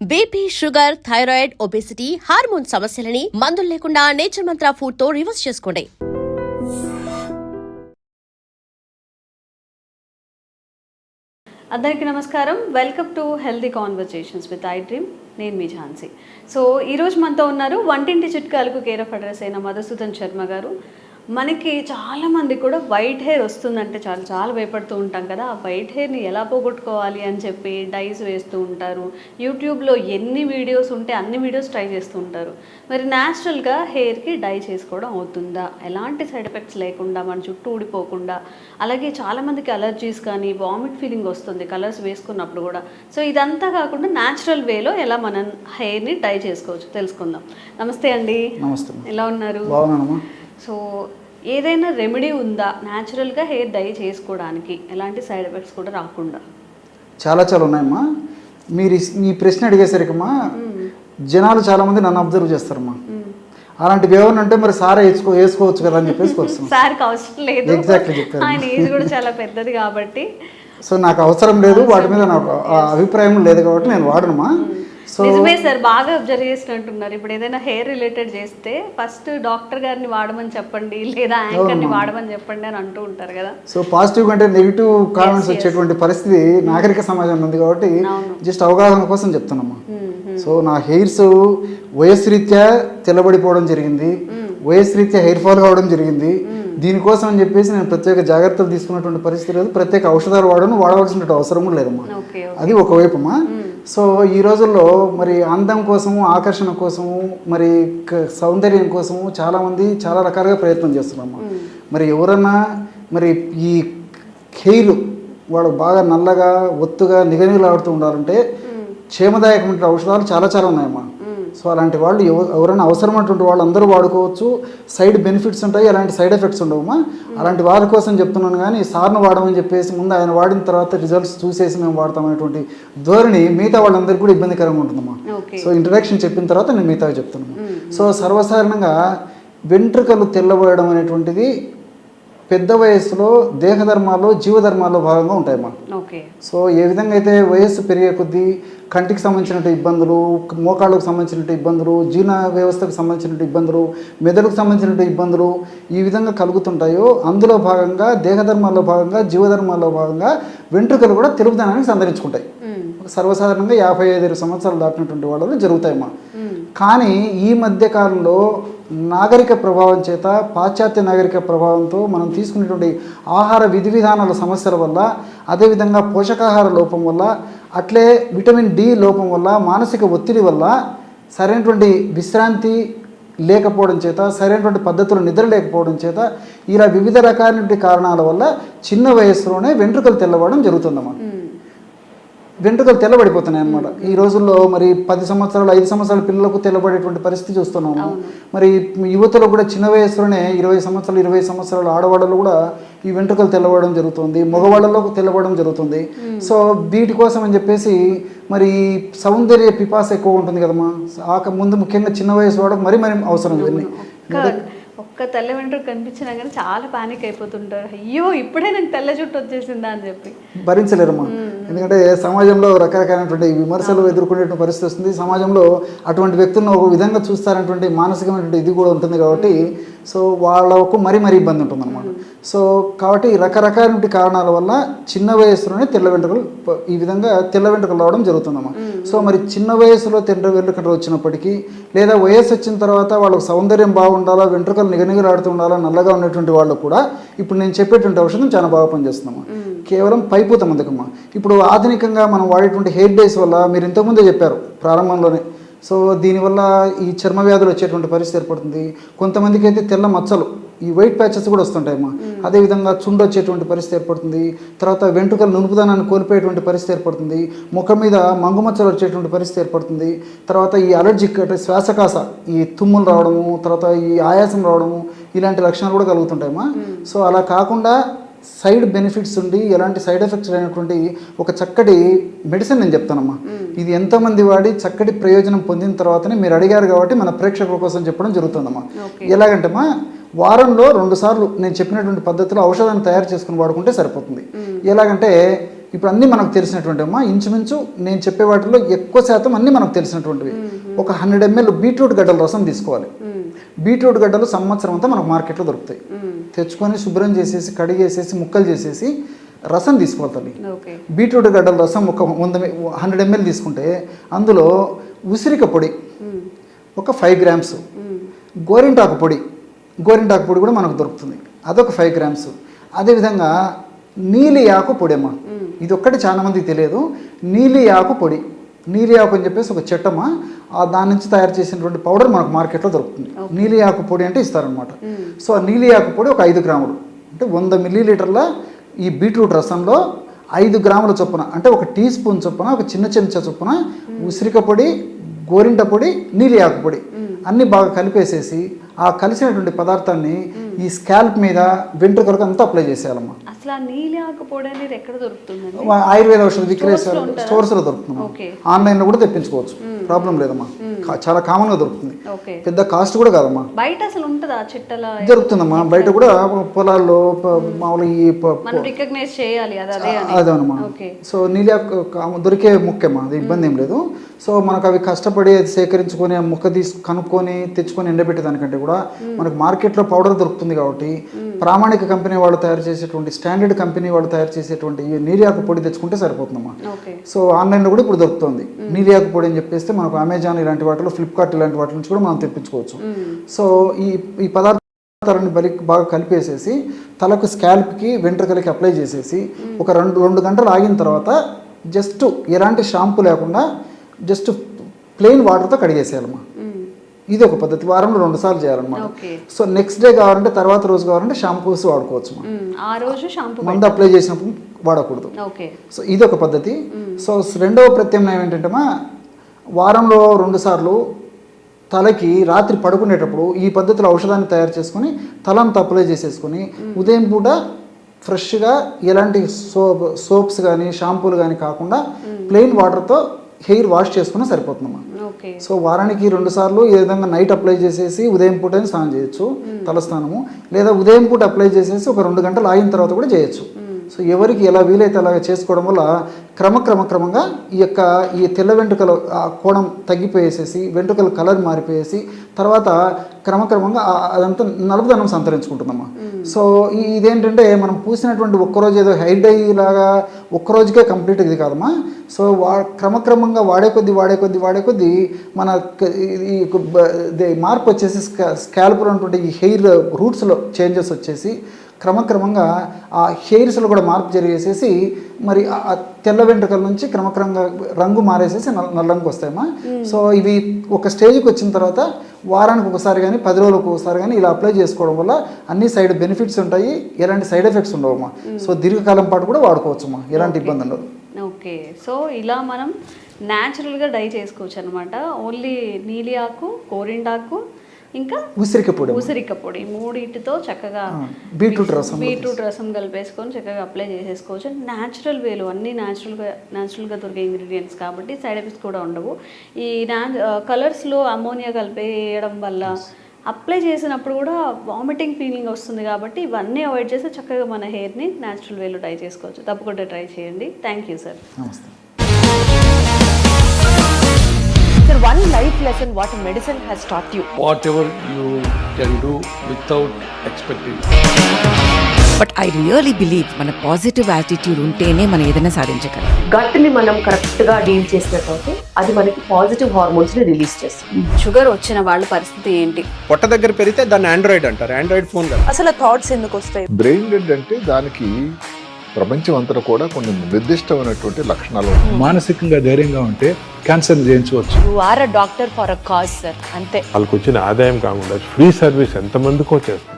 BP, sugar, thyroid, obesity, hormone సమస్యలని మందులు లేకుండా నేచర్ మంత్ర ఫుడ్ తో రివర్స్ చేసుకోండి. అందరికీ నమస్కారం. Welcome to healthy conversations with I dream. నేను మీ ఝాన్సీ. సో ఈరోజు మనతో ఉన్నారు వంటింటి చిట్కాలకు కేర్ ఆఫ్ అడ్రస్ అయిన మధుసూదన్ శర్మ గారు. మనకి చాలామంది కూడా వైట్ హెయిర్ వస్తుందంటే చాలా భయపడుతూ ఉంటాం కదా. ఆ వైట్ హెయిర్ని ఎలా పోగొట్టుకోవాలి అని చెప్పి డైస్ వేస్తూ ఉంటారు. యూట్యూబ్లో ఎన్ని వీడియోస్ ఉంటే అన్ని వీడియోస్ ట్రై చేస్తూ ఉంటారు. మరి న్యాచురల్గా హెయిర్కి డై చేసుకోవడం అవుతుందా, ఎలాంటి సైడ్ ఎఫెక్ట్స్ లేకుండా, మన చుట్టూ ఊడిపోకుండా? అలాగే చాలామందికి అలర్జీస్ కానీ వామిట్ ఫీలింగ్ వస్తుంది కలర్స్ వేసుకున్నప్పుడు కూడా. సో ఇదంతా కాకుండా న్యాచురల్ వేలో ఎలా మనం హెయిర్ని డై చేసుకోవచ్చు తెలుసుకుందాం. నమస్తే అండి. నమస్తే. ఎలా ఉన్నారు? బాగున్నానమ్మా. సో ఏదైనా రెమెడీ ఉందా న్యాచురల్గా హెయిర్ డై చేసుకోవడానికి, ఎలాంటి సైడ్ ఎఫెక్ట్స్ కూడా రాకుండా? చాలా ఉన్నాయమ్మా. మీరు ఈ ప్రశ్న అడిగేసరికమ్మా జనాలు చాలామంది నన్ను అబ్జర్వ్ చేస్తారమ్మా. అలాంటివి ఏమన్నా అంటే మరి సార్ వేసుకోవచ్చు కదా అని చెప్పేసి వస్తున్నాం. సార్కి అవసరం లేదు, ఎగ్జాక్ట్లీ చెప్పారు. ఆయన ఏజ్ కూడా చాలా పెద్దది కాబట్టి. సో నాకు అవసరం లేదు, వాటి మీద నాకు అభిప్రాయం లేదు కాబట్టి నేను వాడనమ్మా. సో నిజమే సార్, బాగా అబ్జర్వ్ చేసినట్టున్నారు. ఇప్పుడు ఏదైనా హెయిర్ రిలేటెడ్ చేస్తే ఫస్ట్ డాక్టర్ గారిని వాడమని చెప్పండి, లేదా యాంకర్ని వాడమని చెప్పండి అని అంటూ ఉంటారు కదా. సో పాజిటివ్ కంటే నెగిటివ్ కామెంట్స్ వచ్చేటువంటి పరిస్థితి నాగరిక సమాజంలో ఉంది కాబట్టి జస్ట్ అవగాహన కోసం చెప్తున్నామ్మా. సో నా హెయిర్స్ వయస్సు రీత్యా తెల్లబడిపోవడం జరిగింది, వయస్సు రీత్యా హెయిర్ ఫాల్ కావడం జరిగింది. దీనికోసం అని చెప్పేసి నేను ప్రత్యేక జాగ్రత్తలు తీసుకున్నటువంటి పరిస్థితి లేదు, ప్రత్యేక ఔషధాలు వాడవలసిన అవసరం కూడా లేదమ్మా. అది ఒకవైపమ్మా. సో ఈ రోజుల్లో మరి అందం కోసము, ఆకర్షణ కోసము, మరి సౌందర్యం కోసము చాలామంది చాలా రకాలుగా ప్రయత్నం చేస్తున్నామ్మా. మరి ఎవరన్నా మరి ఈ హెయిర్ వాడు బాగా నల్లగా ఒత్తుగా నిగనిగలాడుతూ ఉండాలంటే క్షేమదాయకమైన ఔషధాలు చాలా ఉన్నాయమ్మా. సో అలాంటి వాళ్ళు ఎవరైనా అవసరమైనటువంటి వాళ్ళు అందరూ వాడుకోవచ్చు. సైడ్ బెనిఫిట్స్ ఉంటాయి, అలాంటి సైడ్ ఎఫెక్ట్స్ ఉండవమ్మా. అలాంటి వాళ్ళ కోసం చెప్తున్నాను కానీ సార్ను వాడమని చెప్పేసి ముందు ఆయన వాడిన తర్వాత రిజల్ట్స్ చూసేసి మేము వాడతామనేటువంటి ధోరణి మిగతా వాళ్ళందరికీ కూడా ఇబ్బందికరంగా ఉంటుందమ్మా. సో ఇంట్రడక్షన్ చెప్పిన తర్వాత నేను మిగతా చెప్తున్నాను. సో సర్వసాధారణంగా వెంట్రుకలు తెల్లబోయడం అనేటువంటిది పెద్ద వయస్సులో దేహధర్మాల్లో జీవధర్మాల్లో భాగంగా ఉంటాయమ్మా. సో ఏ విధంగా అయితే వయస్సు పెరిగే కొద్దీ కంటికి సంబంధించిన ఇబ్బందులు, మోకాళ్ళకు సంబంధించిన ఇబ్బందులు, జీర్ణ వ్యవస్థకు సంబంధించిన ఇబ్బందులు, మెదడుకు సంబంధించిన ఇబ్బందులు ఈ విధంగా కలుగుతుంటాయో అందులో భాగంగా దేహధర్మాల్లో భాగంగా జీవధర్మాల్లో భాగంగా వెంట్రుకలు కూడా తెలుపుదనానికి సంతరించుకుంటాయి. సర్వసాధారణంగా 55 సంవత్సరాలు దాటినటువంటి వాళ్ళలో జరుగుతాయమ్మా. కానీ ఈ మధ్య కాలంలో నాగరిక ప్రభావం చేత, పాశ్చాత్య నాగరిక ప్రభావంతో మనం తీసుకునేటువంటి ఆహార విధి విధానాల సమస్యల వల్ల, అదేవిధంగా పోషకాహార లోపం వల్ల, అట్లే విటమిన్ డి లోపం వల్ల, మానసిక ఒత్తిడి వల్ల, సరైనటువంటి విశ్రాంతి లేకపోవడం చేత, సరైనటువంటి పద్ధతులు నిద్ర లేకపోవడం చేత, ఇలా వివిధ రకాలైనటువంటి కారణాల వల్ల చిన్న వయస్సులోనే వెంట్రుకలు తెల్లబడడం జరుగుతుందన్నమాట. వెంట్రుకలు తెల్లబడిపోతున్నాయి అన్నమాట. ఈ రోజుల్లో మరి 10 సంవత్సరాలు 5 సంవత్సరాల పిల్లలకు తెల్లబడేటువంటి పరిస్థితి చూస్తున్నాము. మరి యువతలో కూడా చిన్న వయసులోనే 20 సంవత్సరాలు 20 సంవత్సరాల ఆడవాళ్ళలో కూడా ఈ వెంట్రుకలు తెల్లబడడం జరుగుతుంది, మగవాళ్ళలో తెల్లబడడం జరుగుతుంది. సో వీటి కోసం అని చెప్పేసి మరి సౌందర్య పిపాస ఎక్కువ ఉంటుంది కదమ్మా. ముందు ముఖ్యంగా చిన్న వయసు వాడకు మరి అవసరం ఇవన్నీ. ఒక్క తెల్ల వెంట్రుక కనిపించినా కానీ చాలా పానిక్ అయిపోతుంటారు. అయ్యో ఇప్పుడే నాకు తెల్ల జుట్టు వచ్చేసిందా అని చెప్పి భరించలేరమ్మా. ఎందుకంటే సమాజంలో రకరకాలైనటువంటి విమర్శలు ఎదుర్కొనేటువంటి పరిస్థితి వస్తుంది. సమాజంలో అటువంటి వ్యక్తులను ఒక విధంగా చూస్తారనేటువంటి మానసికమైనటువంటి ఇది కూడా ఉంటుంది కాబట్టి సో వాళ్ళకు మరీ ఇబ్బంది ఉంటుంది అనమాట. సో కాబట్టి రకరకాలైన కారణాల వల్ల చిన్న వయసులోనే తెల్ల వెంట్రుకలు ఈ విధంగా తెల్ల వెంట్రుకలు రావడం జరుగుతుందమ్మా. సో మరి చిన్న వయసులో తెల్ల వెంట్రుకలు వచ్చినప్పటికీ, లేదా వయసు వచ్చిన తర్వాత వాళ్ళకు సౌందర్యం బాగుండాలా, వెంట్రుకలు నిగనిగలాడుతూ ఉండాలా, నల్లగా ఉన్నటువంటి వాళ్ళు కూడా ఇప్పుడు నేను చెప్పేటువంటి ఔషధం చాలా బాగా పనిచేస్తుందమ్మా. కేవలం పైపూత మందుకమ్మా. ఇప్పుడు ఆధునికంగా మనం వాడేటువంటి హెయిర్ డైస్ వల్ల మీరు ఇంతకుముందే చెప్పారు ప్రారంభంలోనే. సో దీనివల్ల ఈ చర్మ వ్యాధులు వచ్చేటువంటి పరిస్థితి ఏర్పడుతుంది. కొంతమందికి అయితే తెల్ల మచ్చలు, ఈ వైట్ ప్యాచెస్ కూడా వస్తుంటాయమ్మా. అదేవిధంగా చుండు వచ్చేటువంటి పరిస్థితి ఏర్పడుతుంది. తర్వాత వెంట్రుకలు నునుపుదనాన్ని కోల్పోయేటువంటి పరిస్థితి ఏర్పడుతుంది. ముఖం మీద మంగుమచ్చలు వచ్చేటువంటి పరిస్థితి ఏర్పడుతుంది. తర్వాత ఈ అలర్జిక్ అంటే శ్వాసకాస, ఈ తుమ్ములు రావడము, తర్వాత ఈ ఆయాసం రావడము, ఇలాంటి లక్షణాలు కూడా కలుగుతుంటాయమ్మా. సో అలా కాకుండా సైడ్ బెనిఫిట్స్ ఉండి ఎలాంటి సైడ్ ఎఫెక్ట్స్ అయినటువంటి ఒక చక్కటి మెడిసిన్ నేను చెప్తానమ్మా. ఇది ఎంతమంది వాడి చక్కటి ప్రయోజనం పొందిన తర్వాతనే మీరు అడిగారు కాబట్టి మన ప్రేక్షకుల కోసం చెప్పడం జరుగుతుందమ్మా. ఎలాగంటేమా వారంలో 2 సార్లు నేను చెప్పినటువంటి పద్ధతిలో ఔషధాన్ని తయారు చేసుకుని వాడుకుంటే సరిపోతుంది. ఎలాగంటే ఇప్పుడు అన్నీ మనకు తెలిసినటువంటి అమ్మా, ఇంచుమించు నేను చెప్పే వాటిలో ఎక్కువ శాతం అన్నీ మనకు తెలిసినటువంటివి. ఒక 100 ml బీట్రూట్ గడ్డల రసం తీసుకోవాలి. బీట్రూట్ గడ్డలు సంవత్సరం అంతా మనకు మార్కెట్లో దొరుకుతాయి. తెచ్చుకొని శుభ్రం చేసేసి కడిగేసేసి ముక్కలు చేసేసి రసం తీసుకోవాలి తల్లి. బీట్రూట్ గడ్డల రసం ఒక 100 ml తీసుకుంటే అందులో ఉసిరిక పొడి ఒక 5 grams, గోరింటాకు పొడి కూడా మనకు దొరుకుతుంది, అదొక 5 grams. అదేవిధంగా నీలి ఆకు పొడి అమ్మా, ఇది ఒక్కటి చాలా మందికి తెలియదు. నీలి ఆకు పొడి, నీలి ఆకు అని చెప్పేసి ఒక చెట్టమ్మా, దాని నుంచి తయారు చేసినటువంటి పౌడర్ మనకు మార్కెట్లో దొరుకుతుంది. నీలి ఆకు పొడి అంటే ఇస్తారనమాట. సో ఆ నీలి ఆకు పొడి ఒక 5 grams, అంటే 100 ml ఈ బీట్రూట్ రసంలో 5 grams చొప్పున, అంటే ఒక టీ స్పూన్ చొప్పున, ఒక చిన్న చెంచా చొప్పున ఉసిరిక పొడి, గోరింట పొడి, నీలి ఆకు పొడి అన్నీ బాగా కలిపేసేసి ఆ కలిసినటువంటి పదార్థాన్ని ఈ స్కాల్ప్ మీద వెంట్రుకలకు అంతా అప్లై చేసేయాలమ్మా. అసలు ఆ నీలి ఆకు పొడి అనేది ఎక్కడ దొరుకుతుంది? ఆయుర్వేద ఔషధ విక్రయ స్టోర్స్లో దొరుకుతుంది, ఆన్లైన్లో కూడా తెప్పించుకోవచ్చు, ప్రాబ్లం లేదమ్మా. చాలా కామన్గా దొరుకుతుంది, పెద్ద కాస్ట్ కూడా కాదమ్మా. బయట అసలు ఉంటుందా చెట్టల? దొరుకుతుందమ్మా, బయట కూడా పొలాల్లో మామూలుగా రికగ్నైజ్ చేయాలి అదేనమ్మా. సో నీలి ఆకు దొరికే ముఖ్యమ్మా, అది ఇబ్బంది ఏం లేదు. సో మనకు అవి కష్టపడి సేకరించుకొని ఆ ముక్క కనుక్కొని తెచ్చుకొని ఎండబెట్టే దానికంటే కూడా మనకు మార్కెట్లో పౌడర్ దొరుకుతుంది కాబట్టి ప్రామాణిక కంపెనీ వాళ్ళు తయారు చేసేటువంటి, స్టాండర్డ్ కంపెనీ వాళ్ళు తయారు చేసేటువంటి ఈ నీలియాకు పొడి తెచ్చుకుంటే సరిపోతుందమ్మా. సో ఆన్లైన్లో కూడా ఇప్పుడు దొరుకుతుంది నీలియాకు పొడి అని చెప్పేస్తే మనకు అమెజాన్ ఇలాంటి వాటిలో, ఫ్లిప్కార్ట్ ఇలాంటి వాటి నుంచి కూడా మనం తెప్పించుకోవచ్చు. సో ఈ పదార్థాలని బాగా కలిపేసేసి తలకు, స్కాల్ప్కి, వెంట్రుకలకి అప్లై చేసేసి ఒక 2 గంటలు ఆగిన తర్వాత జస్ట్ ఎలాంటి షాంపూ లేకుండా జస్ట్ ప్లెయిన్ వాటర్తో కడిగేసేయాలమ్మా. ఇది ఒక పద్ధతి, వారంలో 2 సార్లు చేయాలన్నమాట. సో నెక్స్ట్ డే కావాలంటే, తర్వాత రోజు కావాలంటే షాంపూస్ వాడుకోవచ్చు. మందు అప్లై చేసినప్పుడు వాడకూడదు. సో ఇది ఒక పద్ధతి. సో రెండవ ప్రత్యామ్నాయం ఏంటంటే వారంలో 2 సార్లు తలకి రాత్రి పడుకునేటప్పుడు ఈ పద్ధతిలో ఔషధాన్ని తయారు చేసుకొని తలంతా అప్లై చేసేసుకొని ఉదయం పూట ఫ్రెష్గా ఎలాంటి సోప్స్ కానీ షాంపూలు కానీ కాకుండా ప్లెయిన్ వాటర్తో హెయిర్ వాష్ చేసుకున్నా సరిపోతుందమ్మా. సో వారానికి 2 సార్లు ఈ విధంగా నైట్ అప్లై చేసేసి ఉదయం పూట స్నానం చేయొచ్చు, తలస్నానము, లేదా ఉదయం పూట అప్లై చేసేసి ఒక 2 గంటలు ఆగిన తర్వాత కూడా చేయొచ్చు. సో ఎవరికి ఎలా వీలైతే అలాగా చేసుకోవడం వల్ల క్రమంగా ఈ తెల్ల వెంట్రుకల కోణం తగ్గిపోయేసేసి వెంట్రుకల కలర్ మారిపోయేసి తర్వాత క్రమంగా అదంతా నలుపుదనం సంతరించుకుంటుందమ్మా. సో ఇదేంటంటే మనం పూసినటువంటి ఒక్కరోజు ఏదో హెయిర్ డై లాగా ఒక్కరోజుకే కంప్లీట్ ఇది కాదమ్మా. సో క్రమంగా వాడే కొద్దీ మన ఈ మార్పు వచ్చేసి స్కాల్ప్లో ఉన్నటువంటి ఈ హెయిర్ రూట్స్లో చేంజెస్ వచ్చేసి క్రమంగా ఆ హెయిర్స్లో కూడా మార్పు జరిగేసేసి మరి ఆ తెల్ల వెంట్రుకల నుంచి క్రమంగా రంగు మారేసేసి నల్ల రంగు వస్తాయమ్మా. సో ఇవి ఒక స్టేజ్కి వచ్చిన తర్వాత వారానికి ఒకసారి కానీ 10 రోజులకు ఒకసారి కానీ ఇలా అప్లై చేసుకోవడం వల్ల అన్ని సైడ్ బెనిఫిట్స్ ఉంటాయి, ఎలాంటి సైడ్ ఎఫెక్ట్స్ ఉండవమ్మా. సో దీర్ఘకాలం పాటు కూడా వాడుకోవచ్చమ్మా, ఎలాంటి ఇబ్బంది ఉండదు. ఓకే, సో ఇలా మనం న్యాచురల్గా డై చేసుకోవచ్చు అనమాట. ఓన్లీ నీలి ఆకు, గోరింటాకు, ఇంకా ఉసిరిక పొడి మూడింటితో చక్కగా బీట్రూట్ రసం కలిపేసుకొని చక్కగా అప్లై చేసేసుకోవచ్చు. న్యాచురల్ వేలు, అన్నీ న్యాచురల్గా దొరికే ఇంగ్రీడియంట్స్ కాబట్టి సైడ్ ఎఫెక్ట్స్ కూడా ఉండవు. ఈ కలర్స్లో అమోనియా కలిపేయడం వల్ల అప్లై చేసినప్పుడు కూడా వామిటింగ్ ఫీలింగ్ వస్తుంది కాబట్టి ఇవన్నీ అవాయిడ్ చేస్తే చక్కగా మన హెయిర్ని న్యాచురల్ వేలో ట్రై చేసుకోవచ్చు. తప్పకుండా ట్రై చేయండి. Thank you sir. Sir, one life lesson what medicine has taught you. Whatever you can do without expecting. But I really believe మన పాజిటివ్ యాటిట్యూడ్ ఉంటేనే మనం ఏదైనా సాధించగలం. గట్ని మనం కరెక్ట్గా డీల్ చేసినట్లయితే అది మనకి పాజిటివ్ హార్మోన్స్ని రిలీజ్ చేస్తుంది. షుగర్ వచ్చిన వాళ్ళ పరిస్థితి ఏంటి? పొట్ట దగ్గర పెరిగితే దాన్ని ఆండ్రాయిడ్ అంటారు, ఆండ్రాయిడ్ ఫోన్ కదా. అసలు థాట్స్ ఎందుకు వస్తాయి? బ్రెయిన్ డెడ్ అంటే దానికి ప్రపంచం అంతా కూడా కొన్ని నిర్దిష్టమైనటువంటి లక్షణాలు. మానసికంగా ధైర్యంగా ఉంటే క్యాన్సర్ జయించవచ్చు. You are a doctor for a cause, sir. అంతే. వాళ్ళకు వచ్చిన ఆదాయం కాకుండా ఫ్రీ సర్వీస్ ఎంతమందికో చేస్తారు.